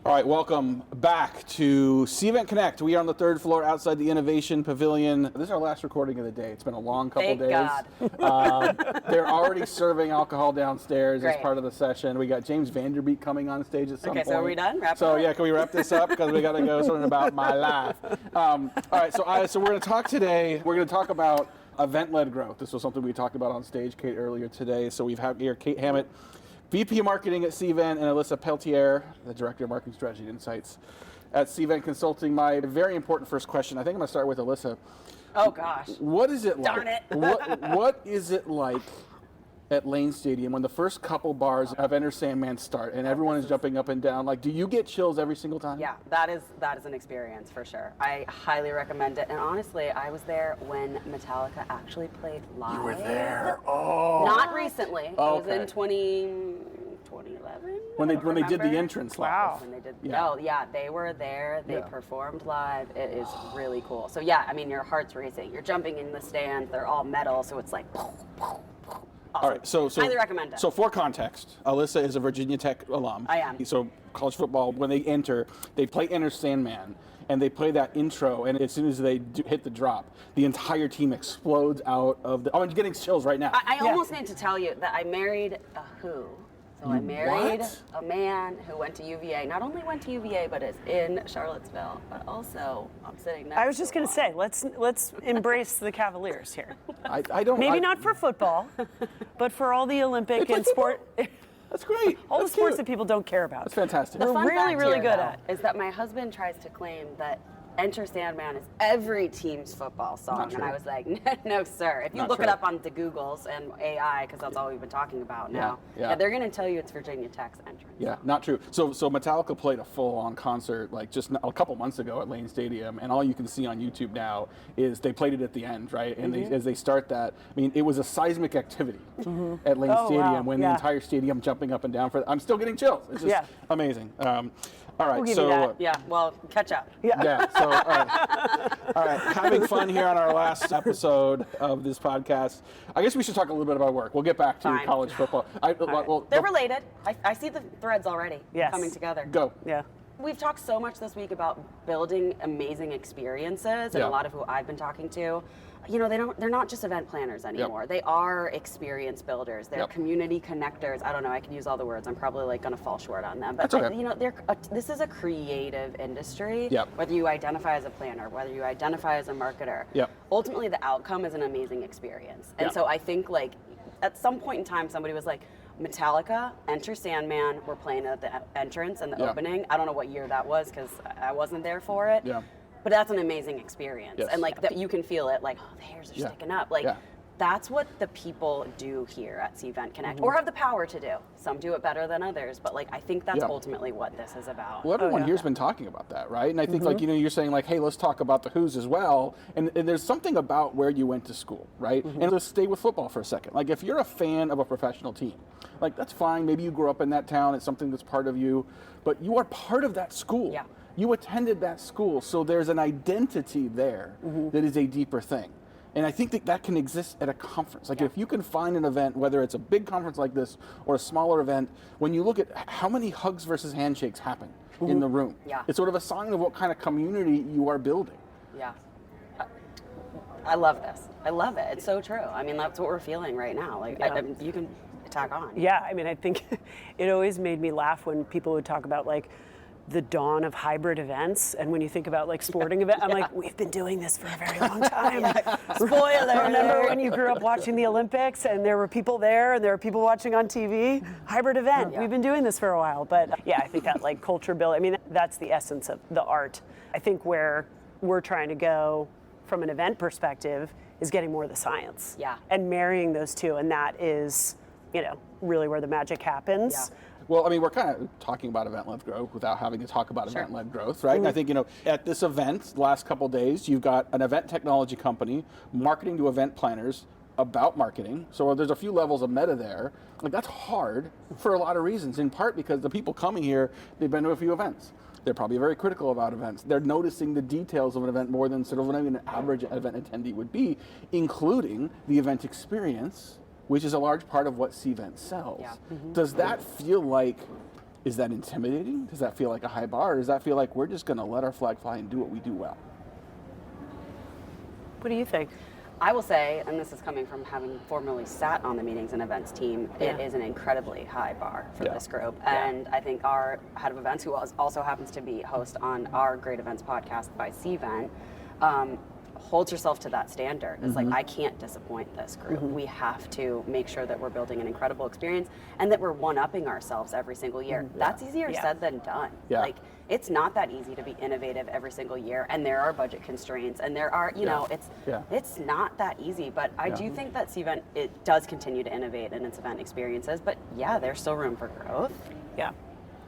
All right, welcome back to Cvent Connect. We are on the third floor outside the Innovation Pavilion. This is our last recording of the day. It's been a long couple Thank days. God. They're already serving alcohol downstairs as Great. part of the session. We got James Vanderbeek coming on stage at some point. Okay, so are we done? Wrap it So up? yeah, can we wrap this up? Because we got to go something about my life. All right, so we're going to talk today. We're going to talk about event-led growth. This was something we talked about on stage, Kate, earlier today. So we've had here Kate Hammett, VP of Marketing at Cvent, and Alyssa Peltier, the Director of Marketing Strategy and Insights at Cvent Consulting. My very important first question, I think I'm going to start with Alyssa. Oh gosh. What is it like? Darn it. What is it like at Lane Stadium when the first couple bars of Enter Sandman start and everyone is jumping up and down? Like, do you get chills every single time? Yeah, that is an experience for sure. I highly recommend it. And honestly, I was there when Metallica actually played live. You were there. Oh. Not recently. Oh, It was in 2011. When they did the Remember? entrance live. Wow. When they did, Yeah. oh yeah, they were there. They Yeah. performed live. It is really cool. So yeah, I mean, your heart's racing. You're jumping in the stands. They're all metal, so it's like. Awesome. All right, so highly recommend it. So for context, Alyssa is a Virginia Tech alum. I am. So college football, when they enter, they play Enter Sandman, and they play that intro, and as soon as they hit the drop, the entire team explodes out of the. Oh, I'm getting chills right now. I almost need to tell you that I married a Who. So I married What? a man who went to UVA. Not only went to UVA, but is in Charlottesville. But also, I'm sitting next. I was just to going to say, let's embrace the Cavaliers here. I don't. Maybe I- not for football, but for all the Olympic play and sport, That's great. all That's the sports cute. that people don't care about. That's fantastic. The We're fun really, fact really here, good though, at. is that my husband tries to claim that Enter Sandman is every team's football song, Not and I true. was like, no, sir. If you Not look true. it up on the Googles and AI, because that's all we've been talking about now, yeah. they're going to tell you it's Virginia Tech's entrance. Yeah, not true. So Metallica played a full-on concert like just a couple months ago at Lane Stadium, and all you can see on YouTube now is they played it at the end, right? And as they start that, I mean, it was a seismic activity at Lane Oh, Stadium wow. when Yeah. the entire stadium jumping up and down for. I'm still getting chills. It's just Yeah. amazing. All right, We'll give so. you that. Yeah, well, catch up. Yeah. So, all right, having fun here on our last episode of this podcast. I guess we should talk a little bit about work. We'll get back to Fine. college football. Well, They're related. I see the threads already Yes. coming together. go. Yeah. We've talked so much this week about building amazing experiences, and Yeah. a lot of who I've been talking to, you know, they're not just event planners anymore. They are experience builders. They're Yep. community connectors. I don't know. I can use all the words. I'm probably like going to fall short on them. But That's okay. you know, this is a creative industry. Yep. Whether you identify as a planner, whether you identify as a marketer, Yep. ultimately the outcome is an amazing experience. And Yep. so I think like at some point in time, somebody was like, Metallica, Enter Sandman, we're playing at the entrance and the Yeah. opening. I don't know what year that was because I wasn't there for it. Yeah. But that's an amazing experience. Yes. And like that you can feel it, like, oh, the hairs are Yeah. sticking up. Like Yeah. that's what the people do here at Cvent Connect, Mm-hmm. or have the power to do. Some do it better than others, but like I think that's Yeah. ultimately what this is about. Well, everyone yeah. here's been talking about that, right? And I think, like, you know, you're saying, like, hey, let's talk about the Who's as well. And there's something about where you went to school, right? And let's stay with football for a second. Like, if you're a fan of a professional team, like, that's fine. Maybe you grew up in that town. It's something that's part of you. But you are part of that school. Yeah. You attended that school. So there's an identity there that is a deeper thing. And I think that can exist at a conference. Like, if you can find an event, whether it's a big conference like this or a smaller event, when you look at how many hugs versus handshakes happen in the room, Yeah. it's sort of a sign of what kind of community you are building. Yeah. I love this. I love it. It's so true. I mean, that's what we're feeling right now. Like, you can tack on. Yeah, I mean, I think it always made me laugh when people would talk about like the dawn of hybrid events, and when you think about like sporting events, I'm like, we've been doing this for a very long time. Spoiler Remember alert. when you grew up watching the Olympics and there were people there and there were people watching on TV? Hybrid event. Yeah. We've been doing this for a while, but yeah, I think that like culture build. I mean, that's the essence of the art. I think where we're trying to go from an event perspective is getting more of the science. Yeah. And marrying those two, and that is, you know, really where the magic happens. Yeah. Well, I mean, we're kind of talking about event-led growth without having to talk about Sure. event-led growth, right? And I think, you know, at this event, the last couple of days, you've got an event technology company marketing to event planners about marketing. So there's a few levels of meta there. Like, that's hard for a lot of reasons, in part because the people coming here, they've been to a few events. They're probably very critical about events. They're noticing the details of an event more than sort of an average event attendee would be, including the event experience, which is a large part of what Cvent sells. Yeah. Does that feel like Is that intimidating? Does that feel like a high bar? Or does that feel like we're just going to let our flag fly and do what we do well? What do you think? I will say, and this is coming from having formerly sat on the meetings and events team, it is an incredibly high bar for this group. And I think our head of events, who also happens to be host on our Great Events podcast by Cvent, holds herself to that standard. It's like, I can't disappoint this group. We have to make sure that we're building an incredible experience and that we're one-upping ourselves every single year. That's easier said than done. Like, it's not that easy to be innovative every single year, and there are budget constraints, and there are, you know, it's not that easy. But I do think that Cvent, it does continue to innovate in its event experiences, but there's still room for growth. Yeah.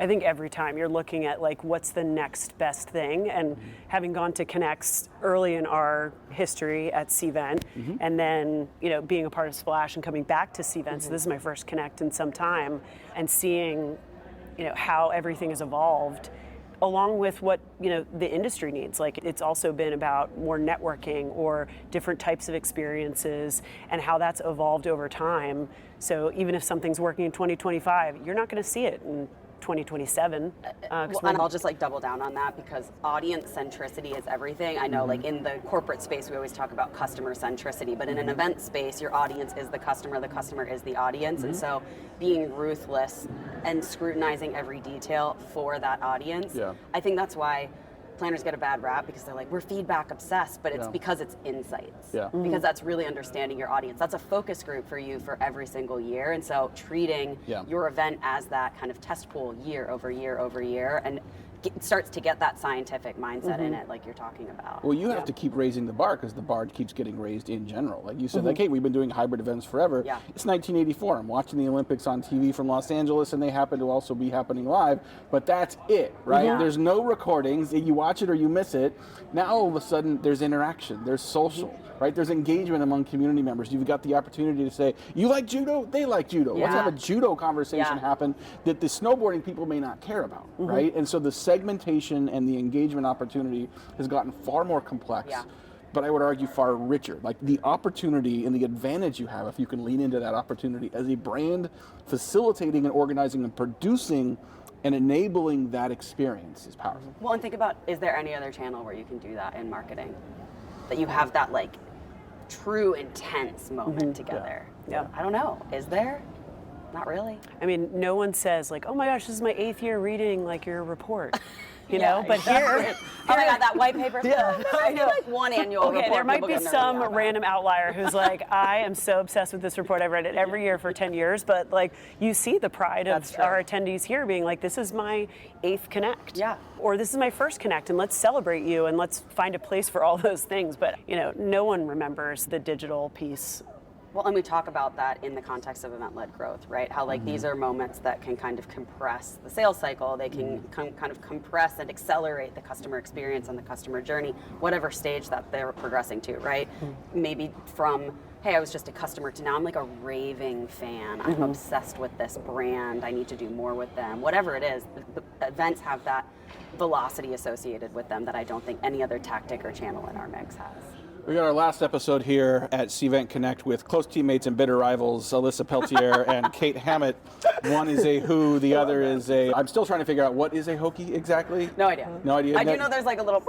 I think every time you're looking at like what's the next best thing, and having gone to Connects early in our history at Cvent, and then being a part of Splash and coming back to Cvent, so this is my first Connect in some time, and seeing how everything has evolved along with what the industry needs. Like, it's also been about more networking or different types of experiences and how that's evolved over time. So even if something's working in 2025, you're not going to see it in 2027. And I'll just double down on that, because audience centricity is everything. I know in the corporate space we always talk about customer centricity, but in an event space your audience is the customer is the audience. And so being ruthless and scrutinizing every detail for that audience, I think that's why planners get a bad rap, because they're like, we're feedback obsessed, but it's because it's insights. Because that's really understanding your audience. That's a focus group for you for every single year. And so treating your event as that kind of test pool year over year over year, and it starts to get that scientific mindset in it, like you're talking about. Well, you have to keep raising the bar, because the bar keeps getting raised in general. Like you said, hey, we've been doing hybrid events forever. It's 1984. I'm watching the Olympics on TV from Los Angeles, and they happen to also be happening live, but that's it, right? There's no recordings. You watch it or you miss it. Now all of a sudden there's interaction, there's social, right? There's engagement among community members. You've got the opportunity to say, you like judo? They like judo. Let's have a judo conversation happen that the snowboarding people may not care about, right? And so the segmentation and the engagement opportunity has gotten far more complex, but I would argue far richer. Like, the opportunity and the advantage you have if you can lean into that opportunity as a brand, facilitating and organizing and producing and enabling that experience is powerful. Well, and think about, is there any other channel where you can do that in marketing? That you have that true intense moment together. I don't know. Is there? Not really. I mean, no one says oh my gosh, this is my 8th year reading your report. But here, oh my God, that white paper. I know. One annual report. There might be some random outlier who's I am so obsessed with this report. I've read it every year for 10 years. But you see the pride of our attendees here being this is my 8th Connect. Yeah. Or this is my first Connect, and let's celebrate you, and let's find a place for all those things. But no one remembers the digital piece. Well, and we talk about that in the context of event-led growth, right? How these are moments that can kind of compress the sales cycle. They can kind of compress and accelerate the customer experience and the customer journey, whatever stage that they're progressing to, right? Maybe from, hey, I was just a customer, to now I'm a raving fan. I'm obsessed with this brand. I need to do more with them. Whatever it is, the events have that velocity associated with them that I don't think any other tactic or channel in our mix has. We got our last episode here at Cvent Connect with close teammates and bitter rivals, Alyssa Peltier and Kate Hammett. One is a who, the other is a... I'm still trying to figure out, what is a Hokie exactly? No idea. No idea. I do know there's a little...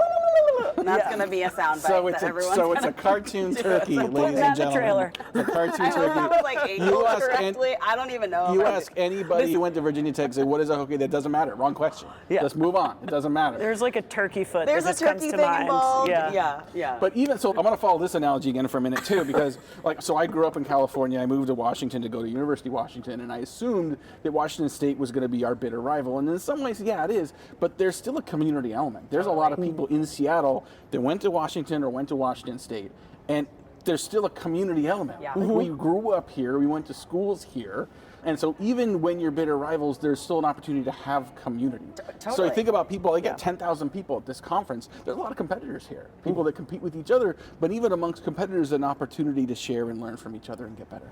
And that's going to be a sound bite that everyone's So it's a cartoon turkey, ladies and gentlemen. Trailer. The cartoon I turkey. don't know if angled correctly. I don't even know. You ask anybody who went to Virginia Tech, say, what is a Hokie? That doesn't matter. Wrong question. Let's move on. It doesn't matter. There's a turkey foot There's that just a turkey comes to thing mind. involved. Yeah. But even so, I'm going to follow this analogy again for a minute too, because so I grew up in California. I moved to Washington to go to University of Washington, and I assumed that Washington State was going to be our bitter rival. And in some ways, it is. But there's still a community element. There's a lot of people in Seattle that went to Washington or went to Washington State, and there's still a community element. We grew up here. We went to schools here. And so even when you're bitter rivals, there's still an opportunity to have community. Totally. So you think about people, I get 10,000 people at this conference. There's a lot of competitors here, people that compete with each other, but even amongst competitors, an opportunity to share and learn from each other and get better.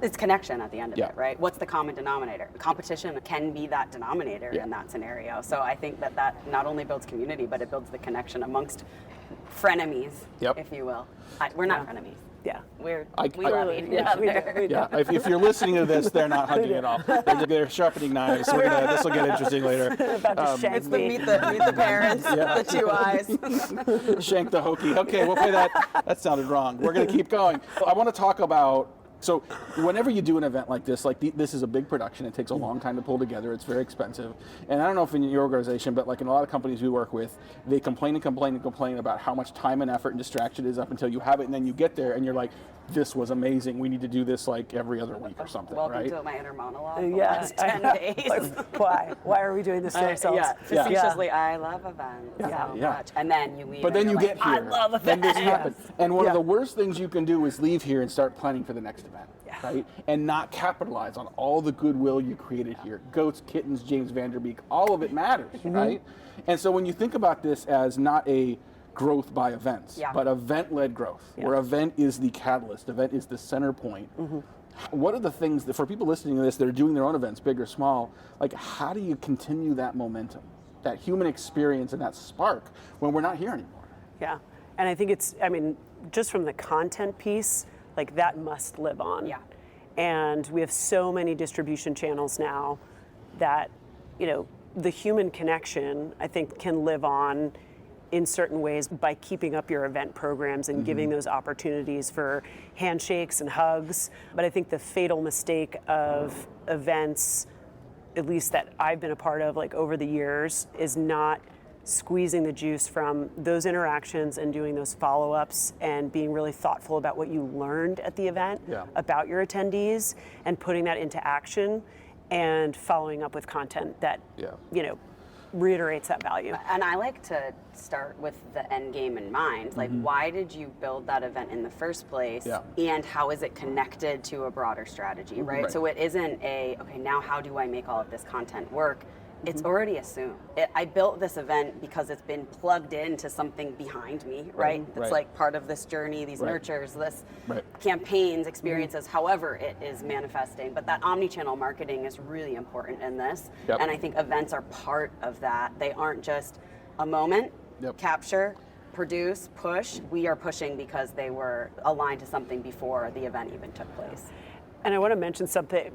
It's connection at the end of it, right? What's the common denominator? Competition can be that denominator in that scenario. So I think that not only builds community, but it builds the connection amongst frenemies, if you will. We're not frenemies. Yeah. We I- love eating together. Yeah, if you're listening to this, they're not hugging at all. They're sharpening knives. This will get interesting later. About to shank It's the me. meet the parents, the two eyes. Shank the hokey. Okay, we'll play that. That sounded wrong. We're going to keep going. I want to talk about, so whenever you do an event like this, this is a big production. It takes a long time to pull together. It's very expensive. And I don't know if in your organization, but like in a lot of companies we work with, they complain and complain and complain about how much time and effort and distraction it is up until you have it. And then you get there and you're like, this was amazing. We need to do this like every other week or something, Welcome right? to my inner monologue. The Yeah, last 10 days. Why? Why are we doing this to ourselves? Yeah, facetiously, I love events so Yeah. much. And then you leave. But and then you you're get like, here. I love Then this events. happens. And one Yeah. of the worst things you can do is leave here and start planning for the next event. Yeah. Right? And not capitalize on all the goodwill you created here. Goats, kittens, James Vanderbeek, all of it matters, right? And so when you think about this as not a growth by events, but event-led growth, where event is the catalyst, event is the center point. What are the things that, for people listening to this that are doing their own events, big or small, like how do you continue that momentum, that human experience and that spark when we're not here anymore? Yeah. And I think just from the content piece, like that must live on. Yeah. And we have so many distribution channels now that, the human connection, I think, can live on in certain ways by keeping up your event programs and giving those opportunities for handshakes and hugs. But I think the fatal mistake of events, at least that I've been a part of like over the years, is not squeezing the juice from those interactions and doing those follow-ups and being really thoughtful about what you learned at the event about your attendees and putting that into action and following up with content that reiterates that value. And I like to start with the end game in mind. Like, why did you build that event in the first place? Yeah. And how is it connected to a broader strategy, right? So it isn't okay, now how do I make all of this content work? It's already assumed. I built this event because it's been plugged into something behind me, right? It's like part of this journey, these nurtures, this campaigns, experiences, however it is manifesting. But that omni-channel marketing is really important in this. And I think events are part of that. They aren't just a moment, capture, produce, push. We are pushing because they were aligned to something before the event even took place. And I want to mention something,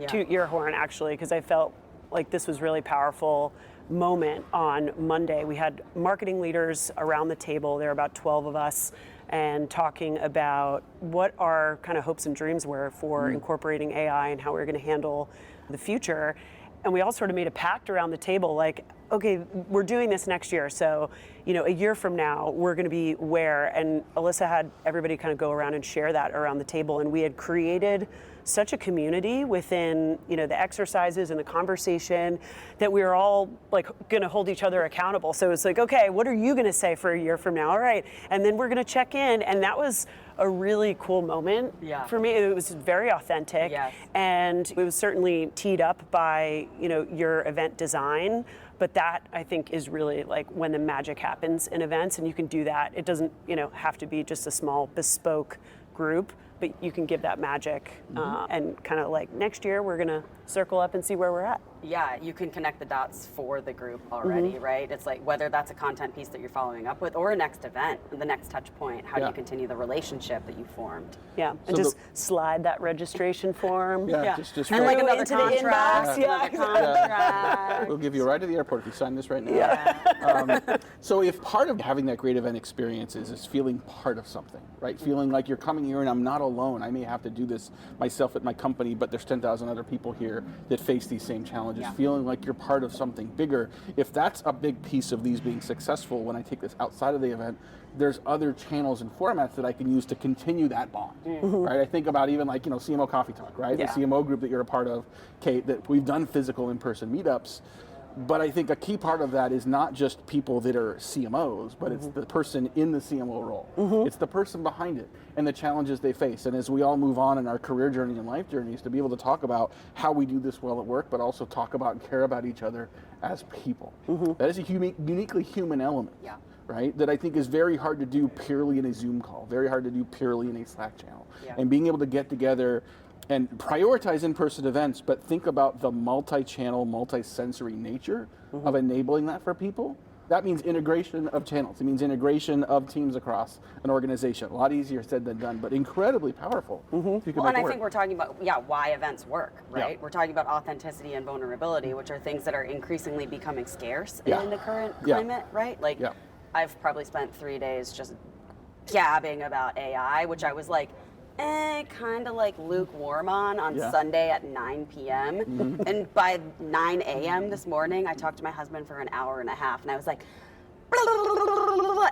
toot your horn actually, because I felt like this was really powerful moment on Monday. We had marketing leaders around the table. There were about 12 of us, and talking about what our kind of hopes and dreams were for incorporating AI and how we were going to handle the future. And we all sort of made a pact around the table, like, okay, we're doing this next year. So, a year from now, we're going to be where? And Alyssa had everybody kind of go around and share that around the table. And we had created such a community within, the exercises and the conversation that we were all like going to hold each other accountable. So it's like, okay, what are you going to say for a year from now? All right. And then we're going to check in. And that was a really cool moment for me. It was very authentic. And it was certainly teed up by, your event design. But that, I think, is really like when the magic happens in events, and you can do that. It doesn't, have to be just a small bespoke group, but you can give that magic and kind of like next year we're gonna circle up and see where we're at. Yeah, you can connect the dots for the group already, right? It's like whether that's a content piece that you're following up with or a next event, the next touch point, how do you continue the relationship that you formed? Yeah, and So just slide that registration form. Just And like another into the contract, inbox. another contract. We'll give you a ride to the airport if you sign this right now. So if part of having that great event experience is feeling part of something, right? Feeling like you're coming here and I'm not alone. I may have to do this myself at my company, but there's 10,000 other people here that face these same challenges. Feeling like you're part of something bigger. If that's a big piece of these being successful, when I take this outside of the event, there's other channels and formats that I can use to continue that bond, right? I think about even like, CMO Coffee Talk, right? The CMO group that you're a part of, Kate, that we've done physical in-person meetups. But I think a key part of that is not just people that are CMOs, but it's the person in the CMO role. It's the person behind it and the challenges they face. And as we all move on in our career journey and life journeys, to be able to talk about how we do this well at work, but also talk about and care about each other as people. That is a uniquely human element, right? That I think is very hard to do purely in a Zoom call, very hard to do purely in a Slack channel. And being able to get together and prioritize in-person events, but think about the multi-channel, multi-sensory nature of enabling that for people. That means integration of channels. It means integration of teams across an organization. A lot easier said than done, but incredibly powerful. If you can Well, make and it I work. think we're talking about, why events work, right? Yeah. We're talking about authenticity and vulnerability, which are things that are increasingly becoming scarce Yeah. in the current Yeah. climate, right? Like, Yeah. I've probably spent 3 days just gabbing about AI, which I was like, kind of like lukewarm on Yeah. Sunday at 9 p.m. And by 9 a.m. this morning, I talked to my husband for an hour and a half, and I was like,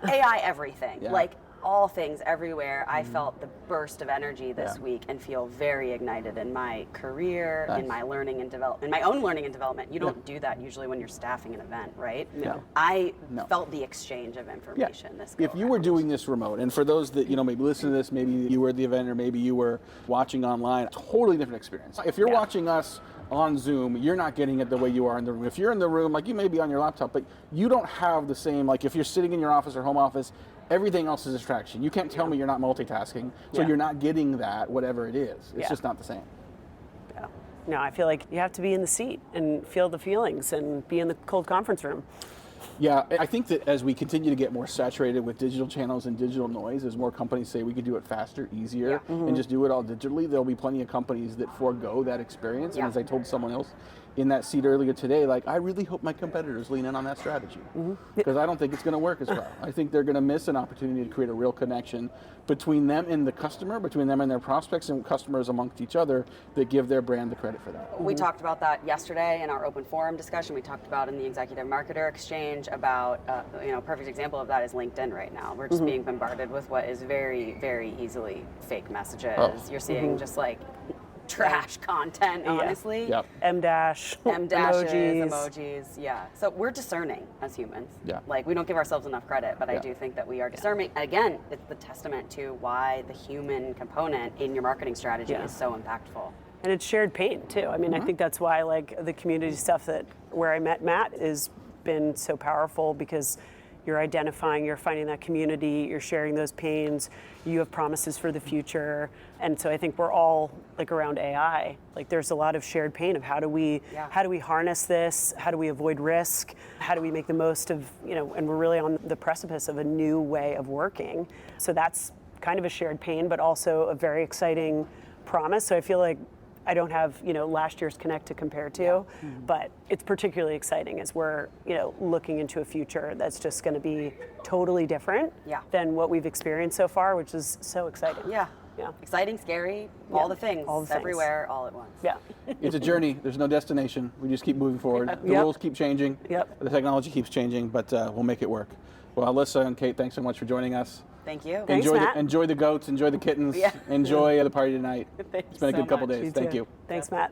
AI everything. Yeah. Like, all things everywhere. I felt the burst of energy this week and feel very ignited in my career, Nice. in my learning and development, in my own learning and development. You don't do that usually when you're staffing an event, right? No. I No. felt the exchange of information this If you were doing this remote, and for those that maybe listen to this, maybe you were at the event or maybe you were watching online, totally different experience. If you're watching us on Zoom, you're not getting it the way you are in the room. If you're in the room, like you may be on your laptop, but you don't have the same, like if you're sitting in your office or home office, everything else is a distraction. You can't tell me you're not multitasking, so Yeah. you're not getting that, whatever it is. It's Yeah. just not the same. Yeah. No, I feel like you have to be in the seat and feel the feelings and be in the cold conference room. Yeah, I think that as we continue to get more saturated with digital channels and digital noise, as more companies say we could do it faster, easier, and just do it all digitally, there'll be plenty of companies that forego that experience. Yeah. And as I told someone else in that seat earlier today, like, I really hope my competitors lean in on that strategy, because I don't think it's going to work as well. I think they're going to miss an opportunity to create a real connection between them and the customer, between them and their prospects and customers amongst each other, that give their brand the credit for that. We talked about that yesterday in our open forum discussion. We talked about in the Executive Marketer Exchange about, a perfect example of that is LinkedIn right now. We're just being bombarded with what is very, very easily fake messages. Oh. You're seeing just like trash content, honestly. Yep. M-dash, M-dashes, emojis, yeah. So we're discerning as humans. Yeah. Like, we don't give ourselves enough credit, but I Yeah. do think that we are discerning. Again, it's the testament to why the human component in your marketing strategy Yeah. is so impactful. And it's shared pain too. I mean, I think that's why like the community stuff where I met Matt has been so powerful, because you're identifying, you're finding that community, you're sharing those pains, you have promises for the future. And so I think we're all like around AI, like there's a lot of shared pain of how do we harness this? How do we avoid risk? How do we make the most of, and we're really on the precipice of a new way of working. So that's kind of a shared pain, but also a very exciting promise. So I feel like I don't have, last year's Connect to compare to, but it's particularly exciting as we're, looking into a future that's just going to be totally different than what we've experienced so far, which is so exciting. Yeah. Yeah. Exciting, scary, all the things, all the things. everywhere, all at once. Yeah. It's a journey. There's no destination. We just keep moving forward. The Yep. rules keep changing. Yep. The technology keeps changing, but we'll make it work. Well, Alyssa and Kate, thanks so much for joining us. Thank you. Thanks, enjoy Matt. enjoy the goats, enjoy the kittens, Yeah. enjoy the party tonight. Thank It's been a you good so couple much. days. Thank you. Thanks, Matt.